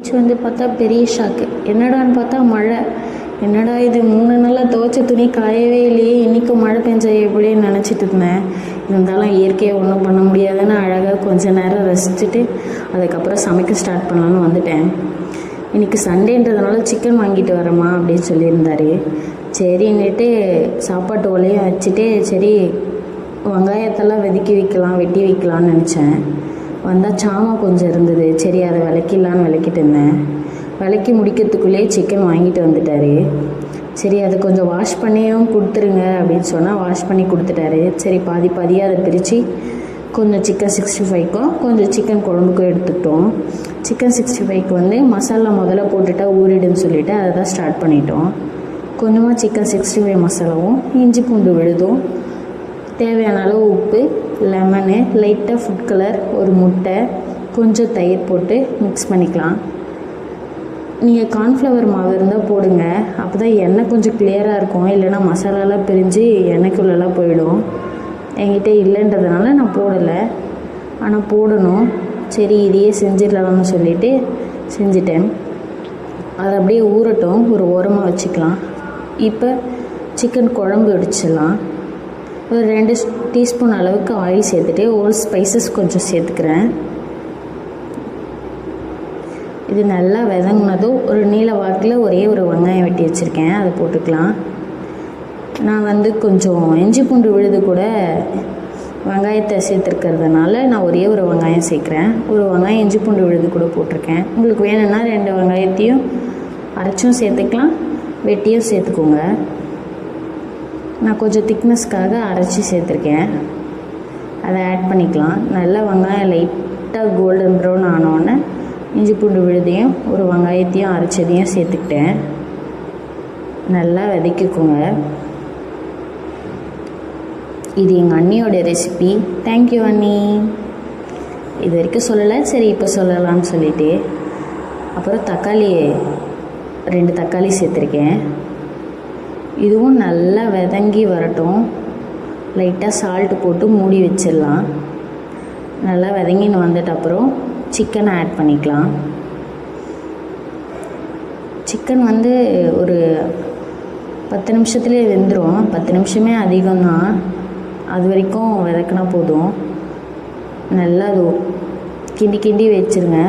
வந்து பார்த்தா பெரிய ஷாக்கு. என்னடான்னு பார்த்தா மழை. என்னடா இது 3 நாளாக துவைச்ச துணி காயவே இல்லையே, இன்றைக்கும் மழை பெஞ்சா எப்படின்னு நினச்சிட்டு இருந்தேன். இருந்தாலும் இயற்கையை ஒன்றும் பண்ண முடியாதுன்னு அழகாக கொஞ்ச நேரம் ரசிச்சுட்டு அதுக்கப்புறம் சமைக்க ஸ்டார்ட் பண்ணலான்னு வந்துட்டேன். இன்றைக்கி சண்டேன்றதுனால சிக்கன் வாங்கிட்டு வரேம்மா அப்படின்னு சொல்லியிருந்தாரு. சரின்னுட்டு சாப்பாட்டு ஒலையும் வச்சுட்டு சரி வெங்காயத்தெல்லாம் வெட்டி வைக்கலான்னு நினச்சேன். வந்தால் சாமா கொஞ்சம் இருந்தது. சரி அதை விளக்கிடலான்னு விளக்கிட்டு இருந்தேன். விளக்கி முடிக்கிறதுக்குள்ளேயே சிக்கன் வாங்கிட்டு வந்துட்டார். சரி அதை கொஞ்சம் வாஷ் பண்ணியும் கொடுத்துருங்க அப்படின்னு சொன்னால் வாஷ் பண்ணி கொடுத்துட்டாரு. சரி பாதி பாதியாக அதை பிரித்து கொஞ்சம் சிக்கன் 65க்கும் கொஞ்சம் சிக்கன் குழம்புக்கும் எடுத்துக்கிட்டோம். சிக்கன் 65க்கு வந்து மசாலா முதல்ல போட்டுட்டா ஊறிடுன்னு சொல்லிவிட்டு அதை தான் ஸ்டார்ட் பண்ணிட்டோம். கொஞ்சமாக சிக்கன் 65 மசாலாவும் இஞ்சி பூண்டு விழுதும் தேவையான அளவு உப்பு, லெமனு, லைட்டாக ஃபுட் கலர், ஒரு முட்டை, கொஞ்சம் தயிர் போட்டு மிக்ஸ் பண்ணிக்கலாம். நீங்கள் கார்ன்ஃப்ளவர் மாவு இருந்தால் போடுங்க, அப்போ தான் எண்ணெய் கொஞ்சம் கிளியராக இருக்கும். இல்லைனா மசாலாலாம் பிரிஞ்சு எண்ணெய்க்குள்ளெல்லாம் போயிடும். என்கிட்ட இல்லைன்றதுனால நான் போடலை, ஆனால் போடணும். சரி இதையே செஞ்சிடலாம்னு சொல்லிவிட்டு செஞ்சிட்டேன். அதை அப்படியே ஊறட்டும், ஒரு ஓரமாக வச்சுக்கலாம். இப்போ சிக்கன் குழம்பு வச்சிடலாம். ஒரு 2 டீஸ்பூன் அளவுக்கு ஆயில் சேர்த்துட்டு ஒரு ஸ்பைசஸ் கொஞ்சம் சேர்த்துக்கிறேன். இது நல்லா வதங்கினதும் ஒரு நீல வாக்கில் ஒரே ஒரு வெங்காயம் வெட்டி வச்சுருக்கேன், அதை போட்டுக்கலாம். நான் வந்து கொஞ்சம் இஞ்சி பூண்டு விழுது கூட வெங்காயத்தை சேர்த்துருக்கிறதுனால நான் ஒரே ஒரு வெங்காயம் சேர்க்குறேன். ஒரு வெங்காயம் இஞ்சி பூண்டு விழுது கூட போட்டிருக்கேன். உங்களுக்கு வேணும்னா 2 வெங்காயத்தையும் அரைச்சும் சேர்த்துக்கலாம், வெட்டியும் சேர்த்துக்கோங்க. நான் கொஞ்சம் திக்னஸ்க்காக அரைச்சி சேர்த்துருக்கேன். அதை ஆட் பண்ணிக்கலாம். நல்லா வெங்காயம் லைட்டாக கோல்டன் ப்ரௌன் ஆனோடனே இஞ்சி பூண்டு விழுதையும் ஒரு வெங்காயத்தையும் அரைச்சதையும் சேர்த்துக்கிட்டேன். நல்லா வதக்கிக்கோங்க. இது எங்கள் அண்ணியோட ரெசிபி. தேங்க்யூ அண்ணி. இது வரைக்கும் சொல்லலை, சரி இப்போ சொல்லலாம்னு சொல்லிவிட்டு அப்புறம் 2 தக்காளி சேர்த்துருக்கேன். இதுவும் நல்லா வதங்கி வரட்டும். லைட்டாக சால்ட்டு போட்டு மூடி வச்சிடலாம். நல்லா வதங்கின்னு வந்துட்டு அப்புறம் சிக்கனை ஆட் பண்ணிக்கலாம். சிக்கன் வந்து ஒரு 10 நிமிஷத்துலேயே வெந்துடும். 10 நிமிஷமே அதிகம்தான். அது வரைக்கும் வதக்கினா போதும். நல்லா அது கிண்டி வச்சுருங்க.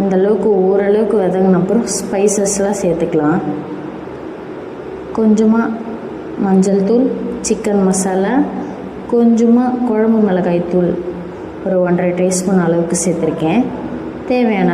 இந்தளவுக்கு ஓரளவுக்கு வதங்கின அப்புறம் ஸ்பைசஸ்லாம் சேர்த்துக்கலாம். கொஞ்சமாக மஞ்சள் தூள், சிக்கன் மசாலா, கொஞ்சமாக குழம்பு மிளகாய் தூள் ஒரு 1.5 டீஸ்பூன் அளவுக்கு சேர்த்துருக்கேன். தேவையான